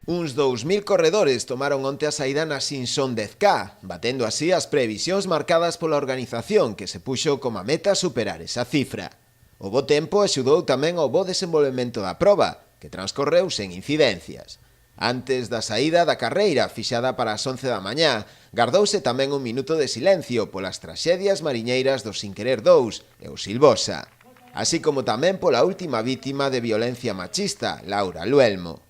Uns 2000 corredores tomaron onte a saída na Simpson 10K, batendo así as previsións marcadas pola organización que se puxo como meta superar esa cifra. O bo tempo axudou tamén ao bo desenvolvemento da proba, que transcorreu sen incidencias. Antes da saída da carreira, fixada para as 11 da mañá, gardouse tamén un minuto de silencio polas traxedias mariñeiras do Sinquerer 2 e o Silvosa, así como tamén pola última vítima de violencia machista, Laura Luelmo.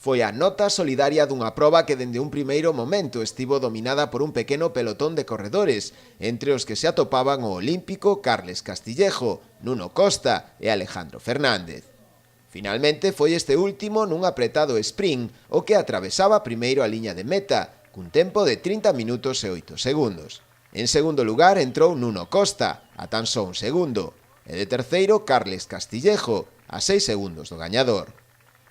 Foi a nota solidaria dunha proba que dende un primeiro momento estivo dominada por un pequeno pelotón de corredores, entre os que se atopaban o olímpico Carles Castillejo, Nuno Costa e Alejandro Fernández. Finalmente foi este último nun apretado sprint o que atravesaba primeiro a liña de meta, cun tempo de 30 minutos e 8 segundos. En segundo lugar entrou Nuno Costa, a tan só un segundo, e de terceiro Carles Castillejo, a 6 segundos do gañador.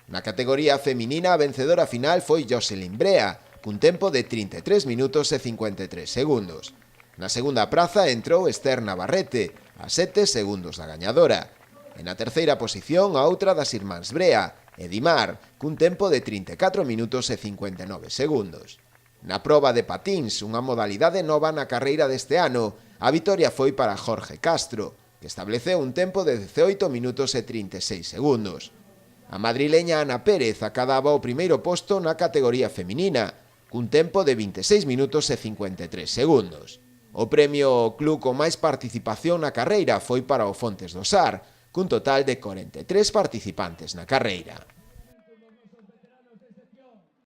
Na categoría feminina a vencedora final foi Jocelyn Brea, cun tempo de 33 minutos e 53 segundos. Na segunda praza entrou Esther Navarrete, a 7 segundos da gañadora. E na terceira posición a outra das irmáns Brea, Edimar, cun tempo de 34 minutos e 59 segundos. Na proba de patíns, unha modalidade nova na carreira deste ano, a vitoria foi para Jorge Castro, que estableceu un tempo de 18 minutos e 36 segundos. A madrileña Ana Pérez acadaba o primeiro posto na categoría feminina, cun tempo de 26 minutos e 53 segundos. O premio ao club con máis participación na carreira foi para o Fontes do Sar, cun total de 43 participantes na carreira.